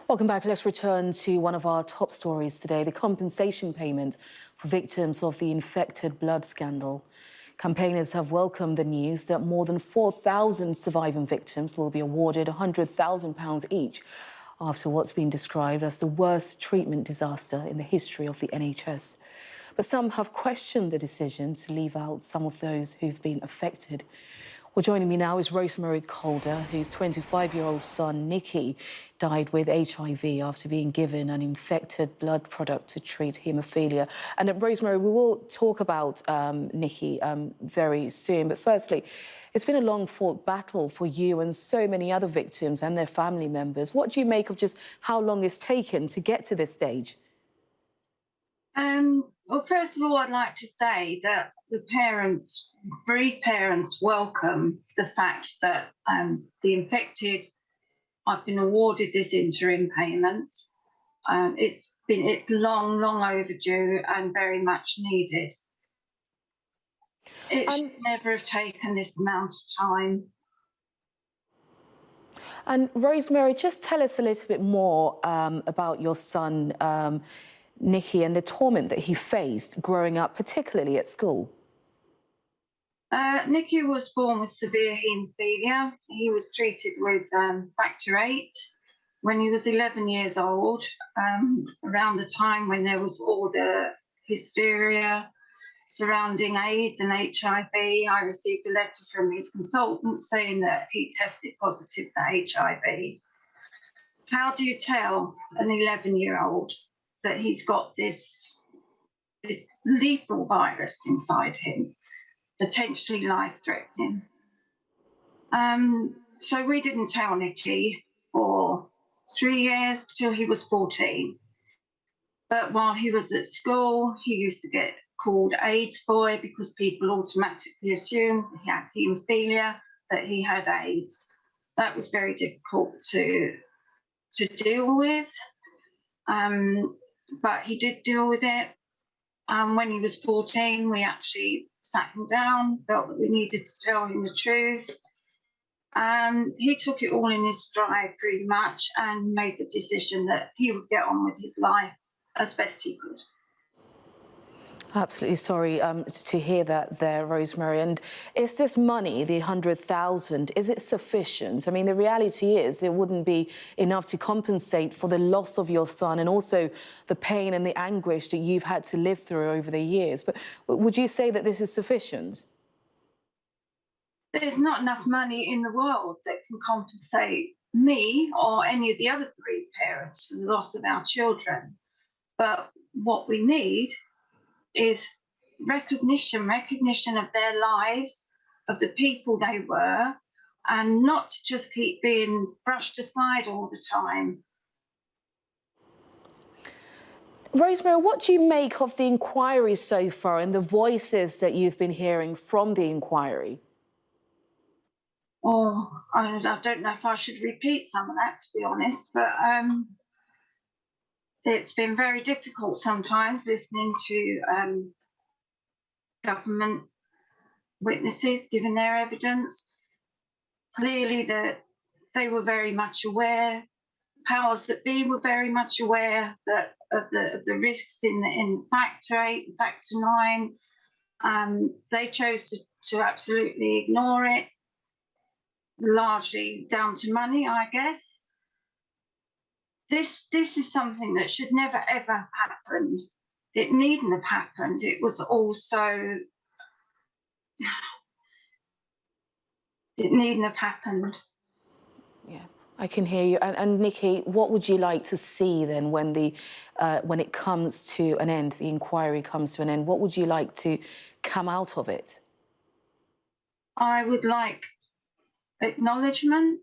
Welcome back. Let's return to one of our top stories today, the compensation payment for victims of the infected blood scandal. Campaigners have welcomed the news that more than 4,000 surviving victims will be awarded £100,000 each after what's been described as the worst treatment disaster in the history of the NHS. But some have questioned the decision to leave out some of those who've been affected. Well, joining me now is Rosemary Calder, whose 25-year-old son, Nicky, died with HIV after being given an infected blood product to treat haemophilia. And Rosemary, we will talk about Nicky very soon. But firstly, it's been a long-fought battle for you and so many other victims and their family members. What do you make of just how long it's taken to get to this stage? Well, first of all, I'd like to say that the bereaved parents welcome the fact that the infected have been awarded this interim payment. It's long overdue and very much needed. It should never have taken this amount of time. And Rosemary, just tell us a little bit more about your son, Nicky, and the torment that he faced growing up, particularly at school. Nicky was born with severe haemophilia. He was treated with factor VIII when he was 11 years old, around the time when there was all the hysteria surrounding AIDS and HIV. I received a letter from his consultant saying that he tested positive for HIV. How do you tell an 11-year-old that he's got this lethal virus inside him, potentially life-threatening? So we didn't tell Nicky for 3 years till he was 14. But while he was at school, he used to get called AIDS boy because people automatically assumed he had haemophilia, that he had AIDS. That was very difficult to deal with. But he did deal with it. When he was 14, we actually sat him down, felt that we needed to tell him the truth. He took it all in his stride pretty much and made the decision that he would get on with his life as best he could. Absolutely sorry to hear that there, Rosemary. And is this money, the 100,000, is it sufficient? I mean, the reality is it wouldn't be enough to compensate for the loss of your son and also the pain and the anguish that you've had to live through over the years. But would you say that this is sufficient? There's not enough money in the world that can compensate me or any of the other bereaved parents for the loss of our children. But what we need is recognition of their lives, of the people they were, and not to just keep being brushed aside all the time. Rosemary, what do you make of the inquiry so far and the voices that you've been hearing from the inquiry? Oh, I don't know if I should repeat some of that, to be honest, but it's been very difficult sometimes listening to government witnesses giving their evidence. Clearly that they were very much aware, powers that be were very much aware that of the risks in factor VIII and factor IX. They chose to absolutely ignore it, largely down to money, I guess. This is something that should never, ever happen. It needn't have happened. It was also... It needn't have happened. Yeah, I can hear you. And Nicky, what would you like to see then when it comes to an end, the inquiry comes to an end? What would you like to come out of it? I would like acknowledgement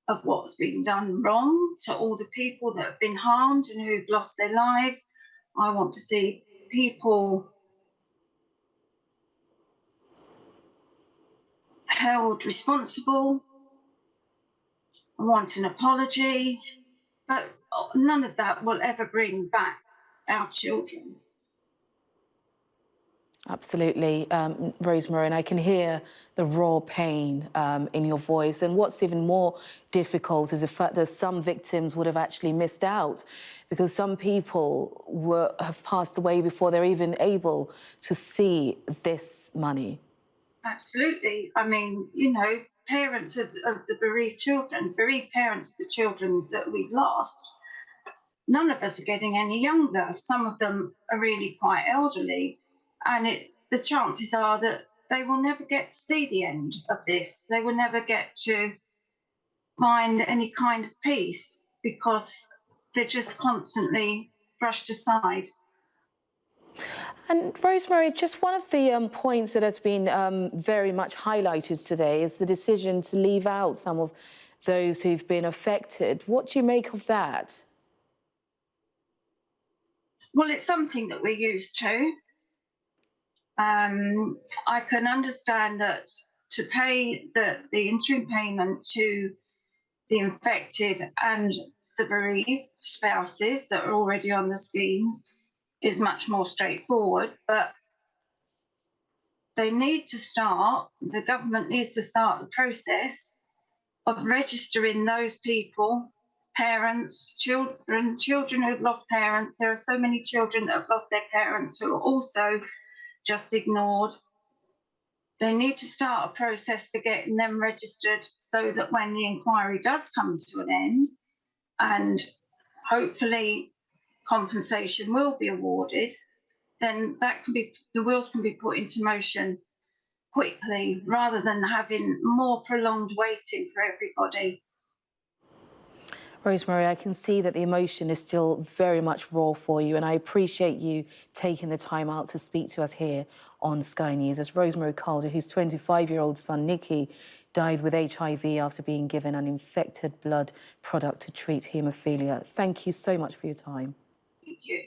of what's been done wrong to all the people that have been harmed and who've lost their lives. I want to see people held responsible. I want an apology, but none of that will ever bring back our children. Absolutely, Rosemary, and I can hear the raw pain in your voice. And what's even more difficult is the fact that some victims would have actually missed out because some people have passed away before they're even able to see this money. Absolutely. I mean, you know, parents of the bereaved children, bereaved parents of the children that we've lost, none of us are getting any younger. Some of them are really quite elderly, and the chances are that they will never get to see the end of this. They will never get to find any kind of peace because they're just constantly brushed aside. And Rosemary, just one of the points that has been very much highlighted today is the decision to leave out some of those who've been affected. What do you make of that? Well, it's something that we're used to. I can understand that to pay the interim payment to the infected and the bereaved spouses that are already on the schemes is much more straightforward, but the government needs to start the process of registering those people, parents, children who've lost parents. There are so many children that have lost their parents who are also just ignored. They need to start a process for getting them registered so that when the inquiry does come to an end, and hopefully compensation will be awarded, then the wheels can be put into motion quickly rather than having more prolonged waiting for everybody. Rosemary, I can see that the emotion is still very much raw for you, and I appreciate you taking the time out to speak to us here on Sky News. As Rosemary Calder, whose 25-year-old son, Nicky, died with HIV after being given an infected blood product to treat haemophilia. Thank you so much for your time. Thank you.